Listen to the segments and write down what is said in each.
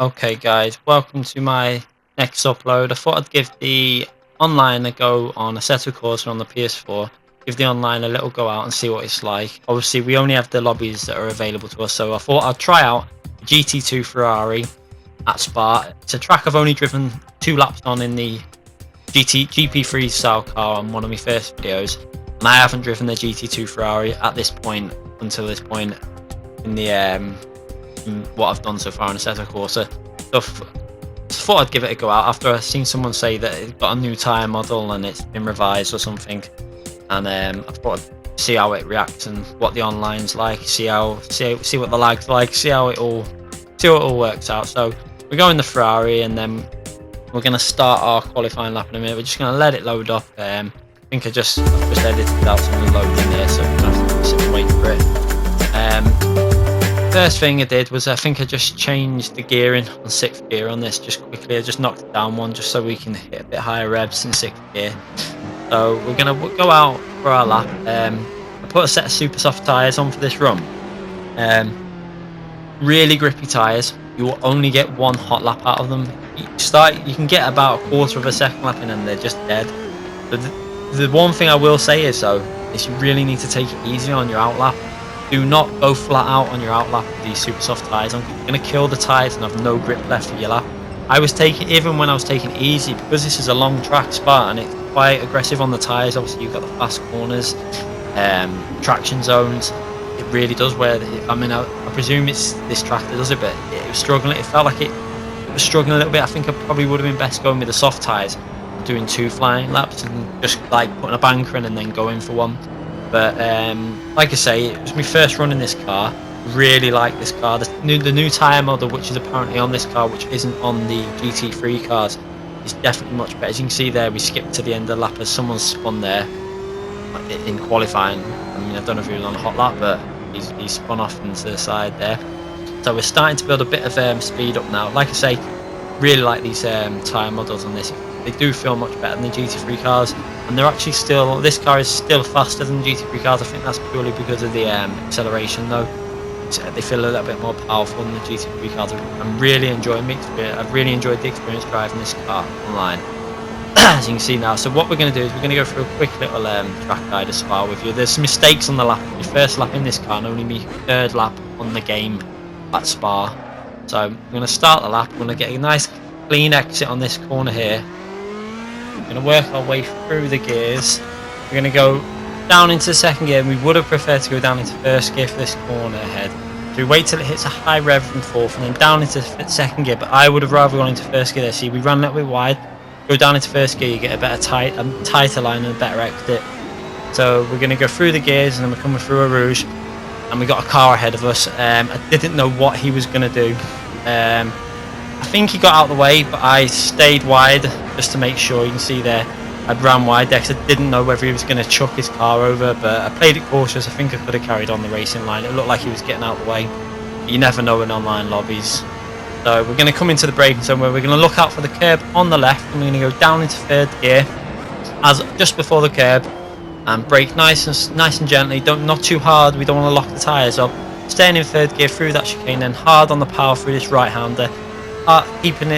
Okay guys, welcome to my next upload. I thought I'd give the online a go on Assetto Corsa on the PS4. Give the online a little go out and see what it's like. Obviously we only have the lobbies that are available to us, so I thought I'd try out the GT2 Ferrari at Spa. It's a track I've only driven 2 laps on in the GP3 style car on one of my first videos, and I haven't driven the GT2 Ferrari at this point until this point in the what I've done so far on Assetto Corsa. So I thought I'd give it a go out after I've seen someone say that it's got a new tyre model and it's been revised or something, and I thought I'd see how it reacts and what the online's like, see what the lag's like, see how it all works out. So we're going the Ferrari, and then we're going to start our qualifying lap in a minute. We're just going to let it load up. I think I just edited out some of the load in there, so we're going to have to sit and wait for it. First thing I did was I think I just changed the gearing on 6th gear on this just quickly. I just knocked it down one just so we can hit a bit higher revs in 6th gear. So we're going to go out for our lap. I put a set of super soft tyres on for this run. Really grippy tyres. You will only get one hot lap out of them. You can get about a quarter of a second lap in and they're just dead. But the one thing I will say is though, is you really need to take it easy on your out lap. Do not go flat out on your out lap with these super soft tyres. You're going to kill the tyres and have no grip left for your lap. Even when I was taking it easy, because this is a long track Spa and it's quite aggressive on the tyres. Obviously you've got the fast corners, traction zones. It really does wear. I presume it's this track that does it, but it was struggling. It felt like it was struggling a little bit. I think I probably would have been best going with the soft tyres, doing 2 flying laps and just like putting a banker in and then going for one. But like I say, it was my first run in this car. Really like this car. The new tyre model, which is apparently on this car, which isn't on the GT3 cars, is definitely much better. As you can see there, we skipped to the end of the lap as someone spun there in qualifying. I mean, I don't know if he was on a hot lap, but he spun off into the side there. So we're starting to build a bit of speed up now. Like I say, really like these tyre models on this. They do feel much better than the GT3 cars, and they're actually this car is still faster than the GT3 cars. I think that's purely because of the acceleration though. They feel a little bit more powerful than the GT3 cars. I'm really enjoying the experience. I've really enjoyed the experience driving this car online. As you can see now. So what we're going to do is we're going to go through a quick little track guide of Spa with you. There's some mistakes on the lap. My first lap in this car and only my 3rd lap on the game at Spa. So I'm going to start the lap. We're going to get a nice clean exit on this corner here. We're going to work our way through the gears. We're going to go down into 2nd gear, and we would have preferred to go down into 1st gear for this corner ahead. So we wait till it hits a high rev from 4th and then down into 2nd gear, but I would have rather gone into 1st gear there. See, we ran a little bit wide. Go down into 1st gear, you get a better tighter line and a better exit. So we're going to go through the gears, and then we're coming through a rouge, and we got a car ahead of us. I didn't know what he was going to do. I think he got out of the way, but I stayed wide just to make sure. You can see there I ran wide there because I didn't know whether he was going to chuck his car over, but I played it cautious. I think I could have carried on the racing line. It looked like he was getting out of the way. You never know in online lobbies. So we're going to come into the braking zone where we're going to look out for the curb on the left, and we're going to go down into 3rd gear just before the curb and brake nice and gently. Not too hard. We don't want to lock the tyres up. Staying in 3rd gear through that chicane, then hard on the power through this right-hander. Keeping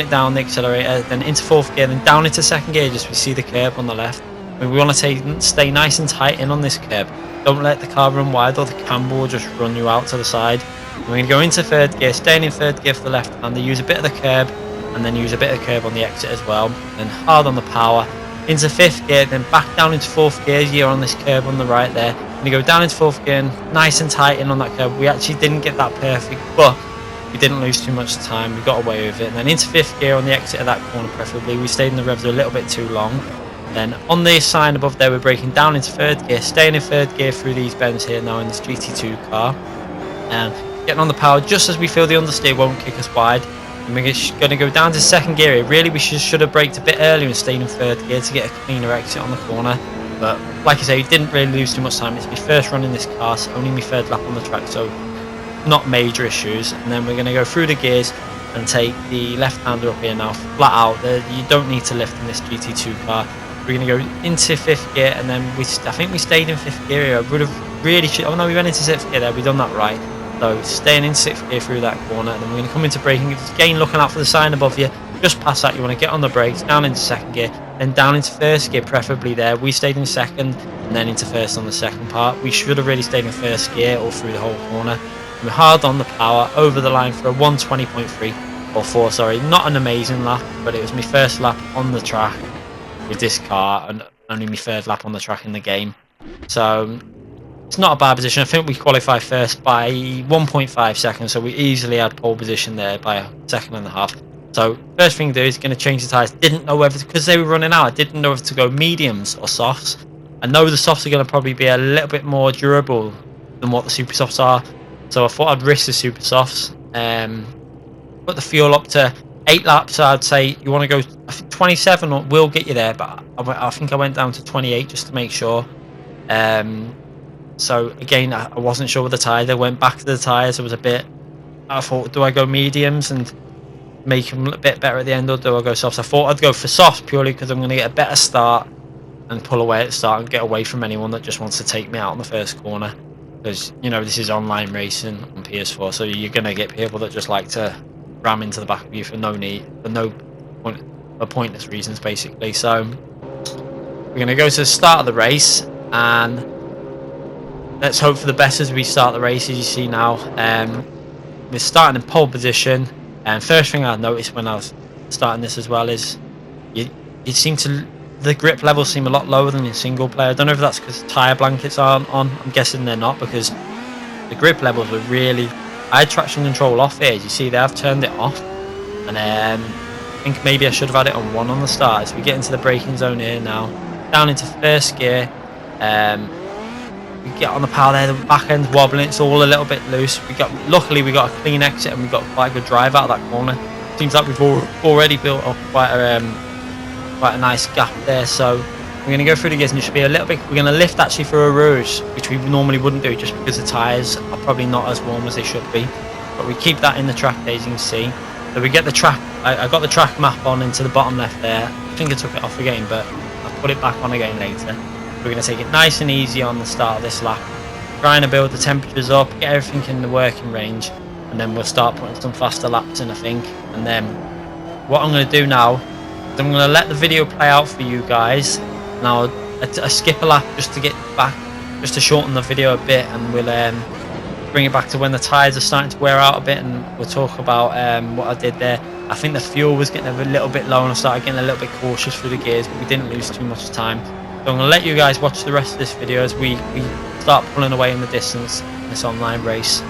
it down the accelerator, then into 4th gear, then down into 2nd gear. Just we see the curb on the left. We want to stay nice and tight in on this curb. Don't let the car run wide, or the camber will just run you out to the side. We're going to go into 3rd gear, staying in 3rd gear for the left hander, use a bit of the curb, and then use a bit of the curb on the exit as well. Then hard on the power into 5th gear, then back down into 4th gear. You're on this curb on the right there. We're going to go down into 4th gear, nice and tight in on that curb. We actually didn't get that perfect, but we didn't lose too much time. We got away with it. And then into 5th gear on the exit of that corner preferably. We stayed in the revs a little bit too long. Then on the sign above there, we're braking down into 3rd gear, staying in 3rd gear through these bends here now in this GT2 car. And getting on the power just as we feel the understeer won't kick us wide. And we're going to go down to 2nd gear here. Really, we should have braked a bit earlier and stayed in 3rd gear to get a cleaner exit on the corner. But like I say, we didn't really lose too much time. It's my first run in this car, so only my 3rd lap on the track, so not major issues. And then we're going to go through the gears and take the left hander up here now, flat out. You don't need to lift in this GT2 car. We're going to go into 5th gear, and then I think we stayed in 5th gear here. I would have really oh no, we went into 6th gear there. We done that right. So staying in 6th gear through that corner, and then we're going to come into braking. Again, looking out for the sign above you. Just past that, you want to get on the brakes, down into 2nd gear, then down into 1st gear, preferably there. We stayed in 2nd, and then into 1st on the 2nd part. We should have really stayed in 1st gear all through the whole corner. We're hard on the power, over the line for a 120.3, or 4, sorry. Not an amazing lap, but it was my first lap on the track with this car, and only my 3rd lap on the track in the game. So it's not a bad position. I think we qualified first by 1.5 seconds, so we easily had pole position there by a 1.5 seconds. So first thing to do is going to change the tyres. Didn't know whether, because they were running out, I didn't know whether to go mediums or softs. I know the softs are going to probably be a little bit more durable than what the super softs are, so I thought I'd risk the super softs. Put the fuel up to 8 laps. I'd say you want to go, I think 27 will get you there, but I think I went down to 28 just to make sure. So again, I wasn't sure with the tyre. I went back to the tyres. It was a bit, I thought, do I go mediums and make them a bit better at the end, or do I go softs? I thought I'd go for softs purely because I'm going to get a better start and pull away at the start and get away from anyone that just wants to take me out in the first corner. Because, you know, this is online racing on PS4, so you're going to get people that just like to ram into the back of you for no need, for pointless reasons, basically. So we're going to go to the start of the race, and let's hope for the best as we start the race. As you see now, we're starting in pole position, and first thing I noticed when I was starting this as well is you seem to, the grip levels seem a lot lower than in single player. I don't know if that's because tyre blankets aren't on. I'm guessing they're not, because the grip levels were really, I had traction control off here. As you see there, I've turned it off, and I think maybe I should have had it on 1 on the start. As we get into the braking zone here now, down into 1st gear, we get on the power there, the back end's wobbling, it's all a little bit loose. Luckily we got a clean exit, and we got quite a good drive out of that corner. Seems like we've already built up quite a nice gap there. So we're going to go through the gears, and it should be a little bit, we're going to lift actually for a rouge, which we normally wouldn't do just because the tyres are probably not as warm as they should be, but we keep that in the track there, as you can see. So we get the track, I got the track map on into the bottom left there. I think I took it off again, but I'll put it back on again later. We're going to take it nice and easy on the start of this lap, trying to build the temperatures up, get everything in the working range, and then we'll start putting some faster laps in, I think. And then what I'm going to do now is I'm going to let the video play out for you guys. Now I skip a lap just to get back, just to shorten the video a bit, and we'll bring it back to when the tyres are starting to wear out a bit, and we'll talk about what I did there. I think the fuel was getting a little bit low, and I started getting a little bit cautious through the gears, but we didn't lose too much time. So I'm going to let you guys watch the rest of this video as we start pulling away in the distance in this online race.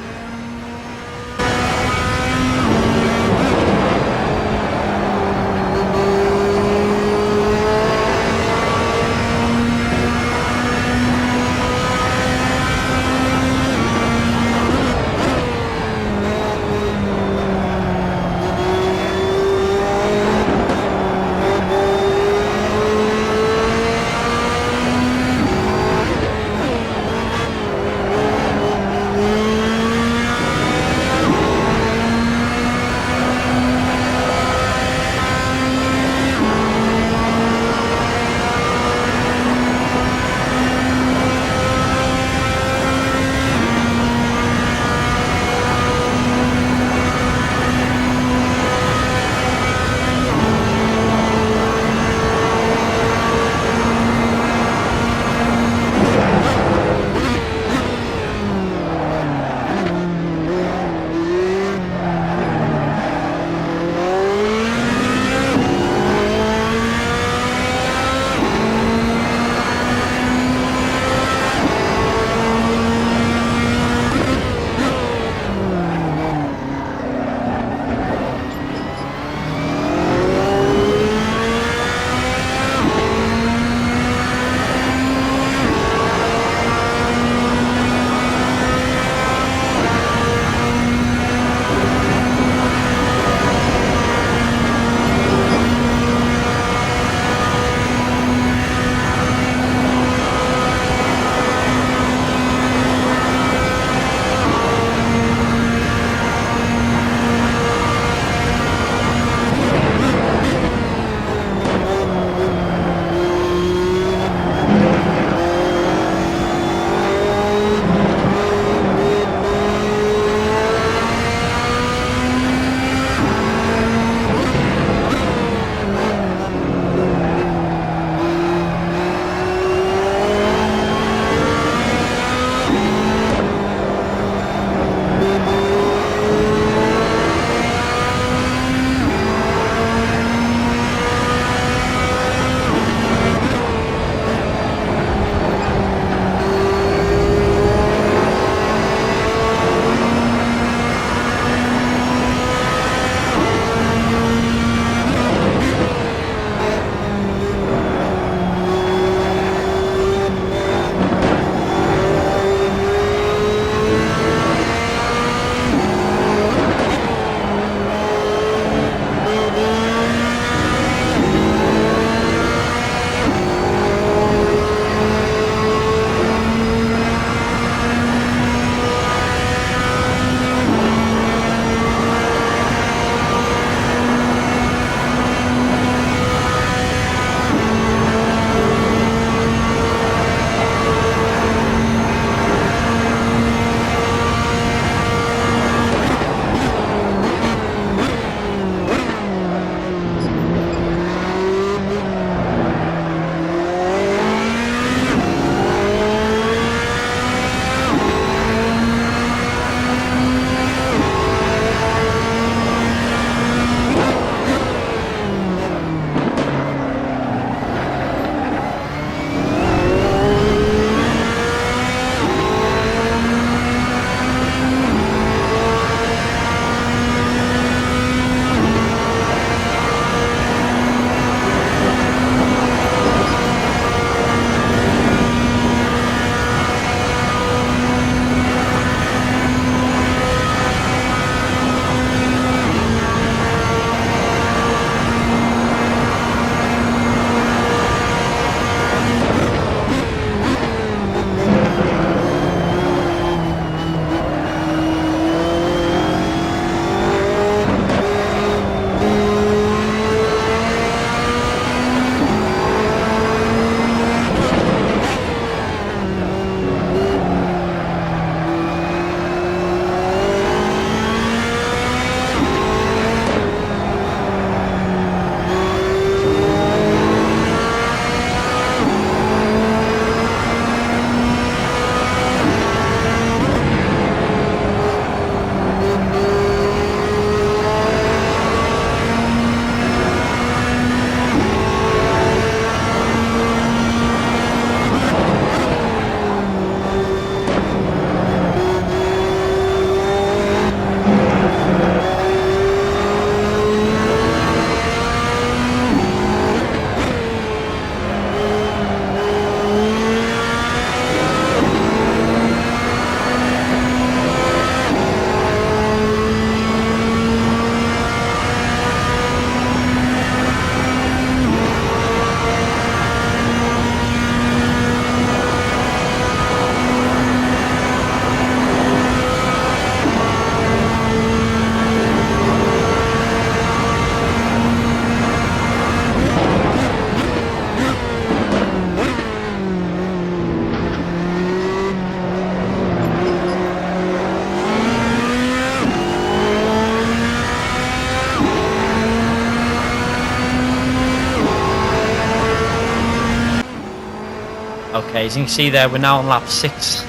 Okay, as you can see there, we're now on lap 6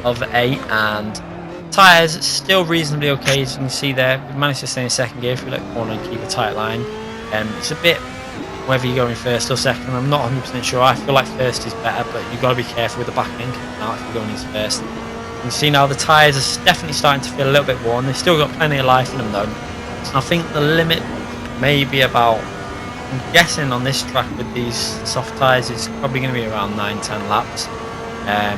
of 8, and tyres still reasonably okay. As you can see there, we've managed to stay in second gear if we let corner and keep a tight line. It's a bit whether you're going first or second, I'm not 100% sure. I feel like first is better, but you've got to be careful with the back end now if you're going into first. You can see now the tyres are definitely starting to feel a little bit worn. They've still got plenty of life in them though. And I think the limit may be about, I'm guessing on this track with these soft tyres, it's probably going to be around 9-10 laps. I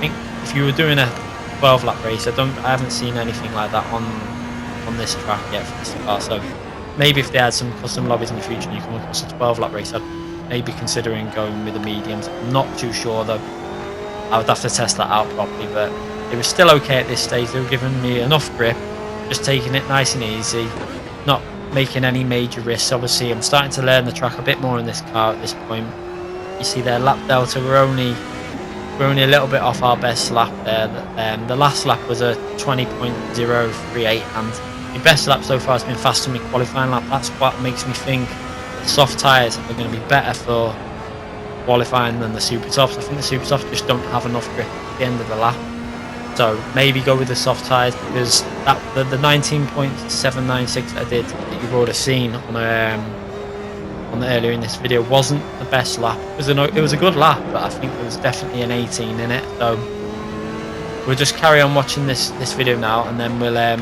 think if you were doing a 12 lap race, I haven't seen anything like that on this track yet for this car. So maybe if they had some custom lobbies in the future and you come across a 12 lap race, I'd maybe considering going with the mediums. I'm not too sure though. I would have to test that out properly, but it was still okay at this stage. They were giving me enough grip, just taking it nice and easy, not making any major risks. Obviously I'm starting to learn the track a bit more in this car at this point. You see their lap delta, we're only a little bit off our best lap there. The last lap was a 20.038, and the best lap so far has been faster than my qualifying lap. That's what makes me think soft tyres are going to be better for qualifying than the super softs. I think the super softs just don't have enough grip at the end of the lap. So maybe go with the soft tyres, because the 19.796 that I did, that you've already seen on earlier in this video, wasn't the best lap. It was a good lap, but I think there was definitely an 18 in it. So we'll just carry on watching this video now, and then we'll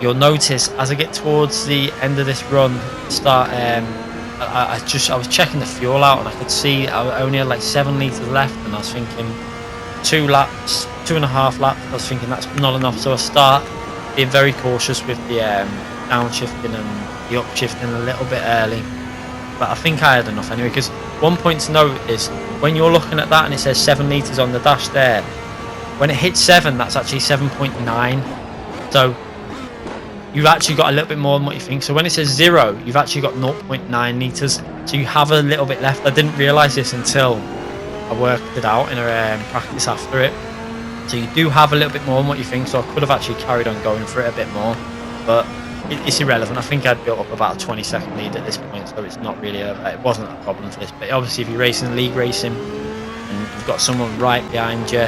you'll notice as I get towards the end of this run, start I was checking the fuel out, and I could see I only had like 7 litres left, and I was thinking 2.5 laps. I was thinking that's not enough, so I start being very cautious with the downshifting and the upshifting a little bit early. But I think I had enough anyway, because one point to note is when you're looking at that and it says 7 litres on the dash there, when it hits 7, that's actually 7.9. So you've actually got a little bit more than what you think. So when it says 0, you've actually got 0.9 litres. So you have a little bit left. I didn't realise this until I worked it out in a practice after it. So you do have a little bit more than what you think. So I could have actually carried on going for it a bit more, but it's irrelevant. I think I'd built up about a 20-second lead at this point, so it's not really it wasn't a problem for this. But obviously if you're racing league racing and you've got someone right behind you,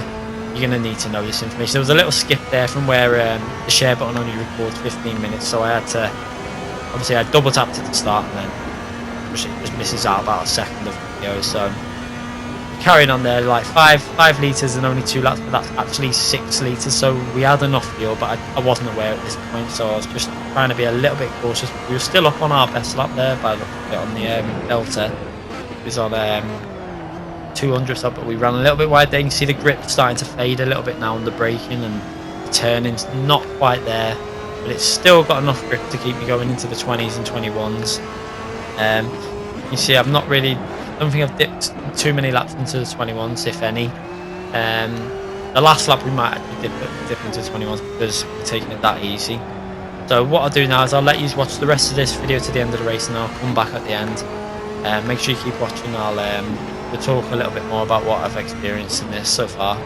you're going to need to know this information. There was a little skip there from where the share button only records 15 minutes, so I had to, obviously I double tapped it to start, and then it just misses out about a second of video. So carrying on there, like 5 litres and only 2 laps, but that's actually 6 litres, so we had enough fuel, but I wasn't aware at this point, so I was just trying to be a little bit cautious. We were still up on our best lap there by looking at it on the Delta. It was on 200 so, but we ran a little bit wide there. You can see the grip starting to fade a little bit now on the braking, and the turning's not quite there, but it's still got enough grip to keep me going into the 20s and 21s. You see I don't think I've dipped too many laps into the 21s, if any. The last lap we might actually dip into the 21s because we're taking it that easy. So what I'll do now is I'll let you watch the rest of this video to the end of the race, and I'll come back at the end. Make sure you keep watching. We'll talk a little bit more about what I've experienced in this so far.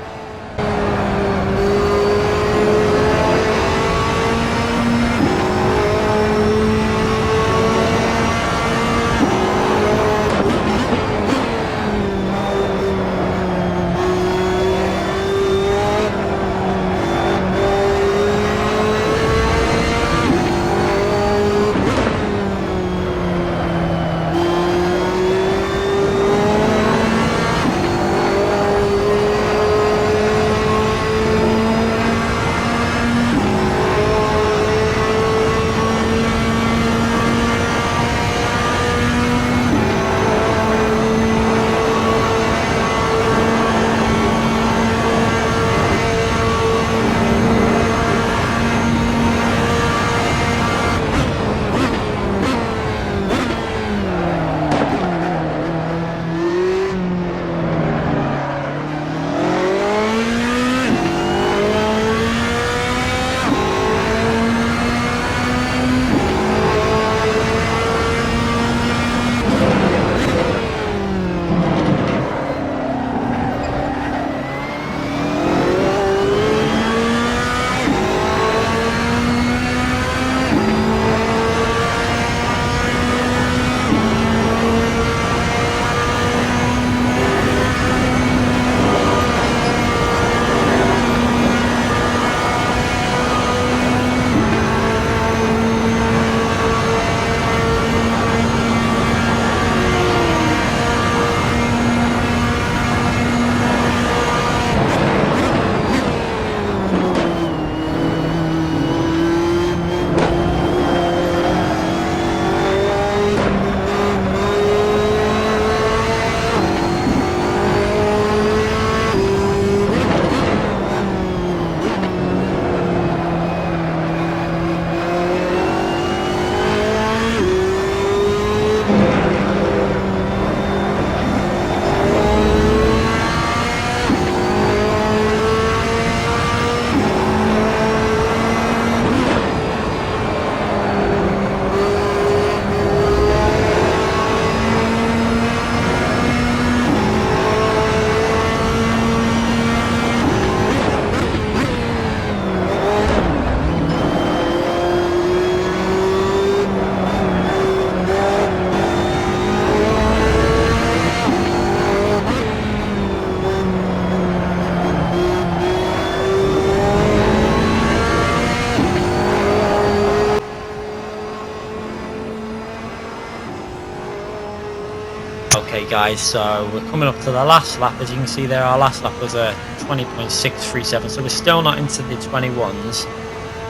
Okay guys, so we're coming up to the last lap. As you can see there, our last lap was a 20.637, so we're still not into the 21s.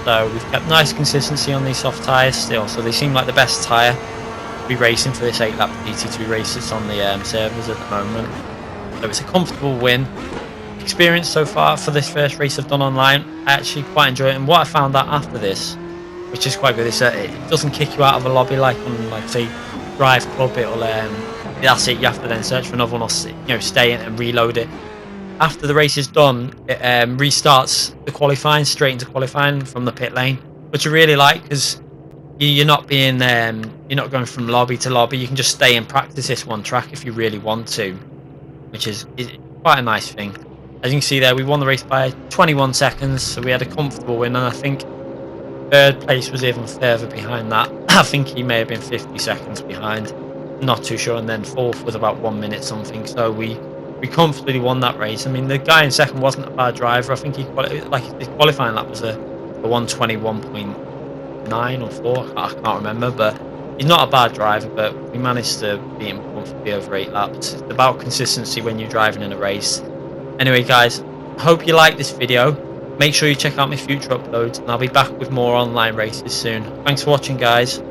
So we've kept nice consistency on these soft tyres still, so they seem like the best tyre to be racing for this 8-lap GT2 races on the servers at the moment. So it's a comfortable win. Experience so far for this first race I've done online, I actually quite enjoy it. And what I found out after this, which is quite good, is that it doesn't kick you out of a lobby like on, like, say, Drive Club. It'll that's it. You have to then search for another one, or stay in and reload it. After the race is done, it restarts the qualifying straight into qualifying from the pit lane, which I really like, because you're not being you're not going from lobby to lobby. You can just stay and practice this one track if you really want to, which is quite a nice thing. As you can see there, we won the race by 21 seconds, so we had a comfortable win, and I think third place was even further behind that. I think he may have been 50 seconds behind, not too sure, and then fourth was about 1 minute something, so we comfortably won that race. I mean, the guy in second wasn't a bad driver. I think his qualifying lap was a 121.9 or 4, I can't remember, but he's not a bad driver, but we managed to beat him comfortably over 8 laps. It's about consistency when you're driving in a race. Anyway guys, hope you like this video. Make sure you check out my future uploads, and I'll be back with more online races soon. Thanks for watching guys.